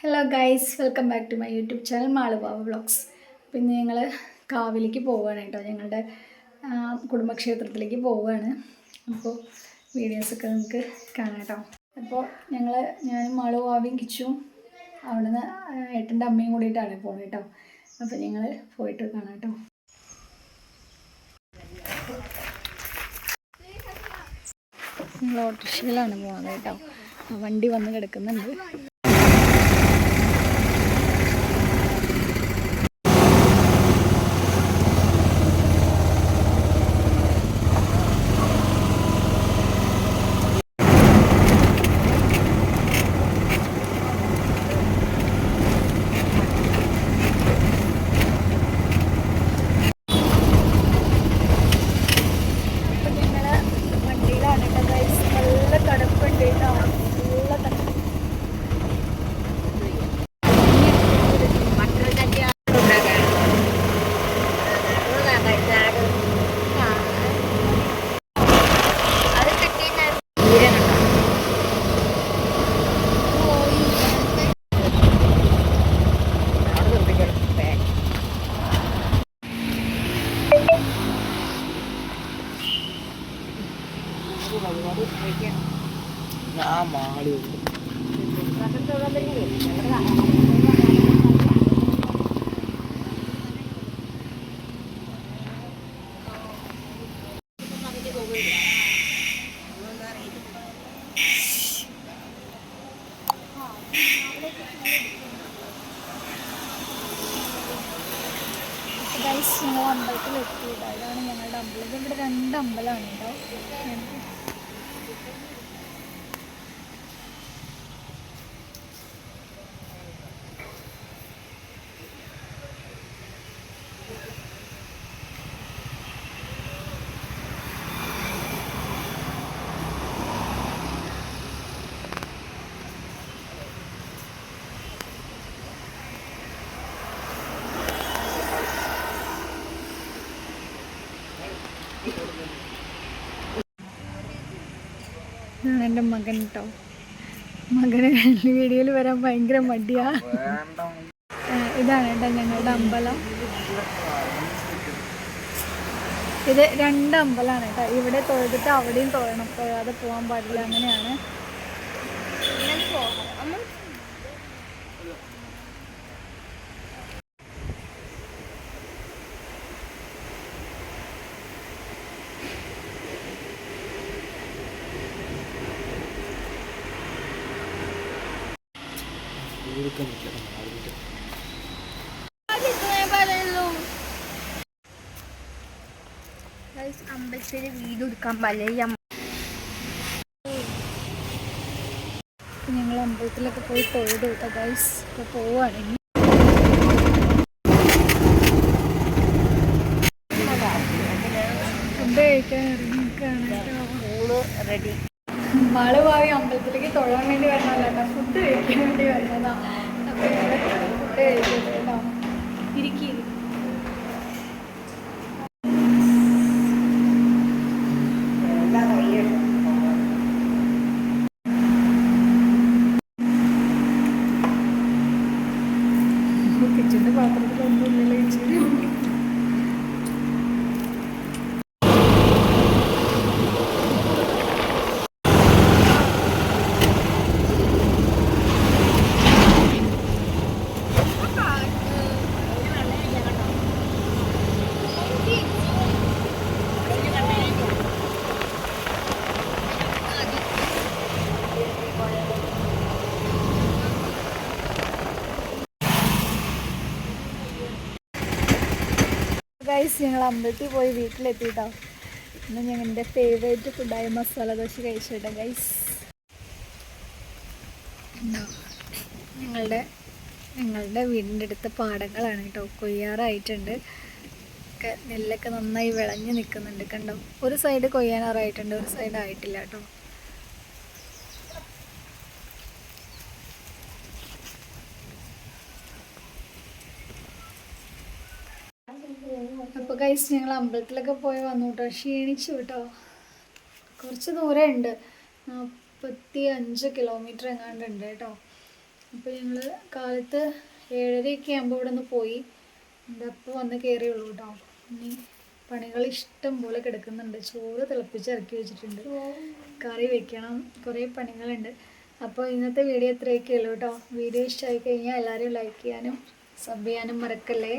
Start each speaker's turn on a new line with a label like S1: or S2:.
S1: Hello guys, welcome back to my YouTube channel Malubaba vlogs. അപ്പോൾ ഇന്ന് ഞങ്ങൾ കാവിലേക്ക് പോവുകയാണ് കേട്ടോ. ഞങ്ങളുടെ കുടുംബക്ഷേത്രത്തിലേക്ക് പോവുകയാണ്. അപ്പോൾ വീഡിയോസൊക്കെ നിങ്ങൾക്ക് കാണാം കേട്ടോ. അപ്പോൾ ഞാനും മാളുബാബയും കിച്ചും അവിടുന്ന് ഏട്ടൻ്റെ അമ്മയും കൂടിയിട്ടാണ് പോകുന്നത് കേട്ടോ. അപ്പോൾ ഞങ്ങൾ പോയിട്ട് കാണാം കേട്ടോ. ഞങ്ങൾ ഓട്ടോറിക്ഷയിലാണ് പോകുന്നത് കേട്ടോ. വണ്ടി വന്ന് കിടക്കുന്നുണ്ട്. ഞങ്ങൾ അമ്പലത്തിൽ എത്തിയത്. അതാണ് ഞങ്ങളുടെ അമ്പലം. ഇവിടെ 2 അമ്പലമാണ് കേട്ടോ. ഇതാണ് എൻ്റെ മകൻ കേട്ടോ. മകന് വീഡിയോയിൽ വരാൻ ഭയങ്കര മടിയാ. ഇതാണ് കേട്ടോ ഞങ്ങളുടെ അമ്പലം. ഇത് 2 അമ്പലമാണ് കേട്ടോ. ഇവിടെ തൊഴുതിട്ട് അവിടെയും തൊഴണം, തൊഴാതെ പോകാൻ പാടില്ല, അങ്ങനെയാണ്.
S2: അമ്പലത്തിൽ വീഡിയോ എടുക്കാൻ പറ്റില്ല.
S1: ഞങ്ങൾ അമ്പലത്തിലൊക്കെ പോയി തൊഴുത് കേട്ടോ ഗൈസ്. ഇപ്പോൾ പോവുകയാണ്. ഫുഡ് കഴിക്കാൻ ഇറങ്ങിക്കാണ് കേട്ടോ.
S2: റെഡി.
S1: മാളുബാബി അമ്പലത്തിലേക്ക് തൊഴാൻ വേണ്ടി വരണമല്ല കേട്ടോ, ഫുഡ് കഴിക്കാൻ വേണ്ടി വരുന്നതാണ്. അപ്പോൾ ഞങ്ങൾ ഫുഡ് കഴിക്കുന്നത് കേട്ടോ. ഇരിക്കും. കിച്ചൻ്റെ പാത്രത്തിലൊന്നുമില്ലല്ലോ ഇച്ചിരി. ഗൈസ്, ഞങ്ങൾ അമ്പലത്തിൽ പോയി വീട്ടിലെത്തിയിട്ടോ. ഇന്ന് ഞങ്ങളുടെ ഫേവറേറ്റ് ഫുഡായ മസാല ദോശ കഴിച്ചിട്ടോ ഗൈസ്. ഞങ്ങളുടെ വീടിൻ്റെ അടുത്ത് പാടങ്ങളാണ് കേട്ടോ. കൊയ്യാറായിട്ടുണ്ട്. നെല്ലൊക്കെ നന്നായി വിളഞ്ഞ് നിൽക്കുന്നുണ്ട് കണ്ടോ. ഒരു സൈഡ് കൊയ്യാനാറായിട്ടുണ്ട്, ഒരു സൈഡ് ആയിട്ടില്ല കേട്ടോ. അപ്പോൾ ഗൈസ്, ഞങ്ങൾ അമ്പലത്തിലൊക്കെ പോയി വന്നു കേട്ടോ. ക്ഷീണിച്ചു കേട്ടോ. കുറച്ച് ദൂരം ഉണ്ട്, 45 കിലോമീറ്റർ എങ്ങാണ്ട് ഉണ്ട് കേട്ടോ. അപ്പോൾ ഞങ്ങൾ കാലത്ത് 7:30 ആകുമ്പോൾ ഇവിടെ നിന്ന് പോയി. അപ്പോൾ വന്ന് കയറിയുള്ളൂ കേട്ടോ. ഇനി പണികൾ ഇഷ്ടം പോലെ കിടക്കുന്നുണ്ട്. ചോറ് തിളപ്പിച്ച് ഇറക്കി വെച്ചിട്ടുണ്ട്, കറി വെക്കണം, കുറേ പണികളുണ്ട്. അപ്പോൾ ഇന്നത്തെ വീഡിയോ ഇത്രയൊക്കെ ഉള്ളൂ കേട്ടോ. വീഡിയോ ഇഷ്ടമായി കഴിഞ്ഞാൽ എല്ലാവരും ലൈക്ക് ചെയ്യാനും സബ് ചെയ്യാനും മറക്കല്ലേ.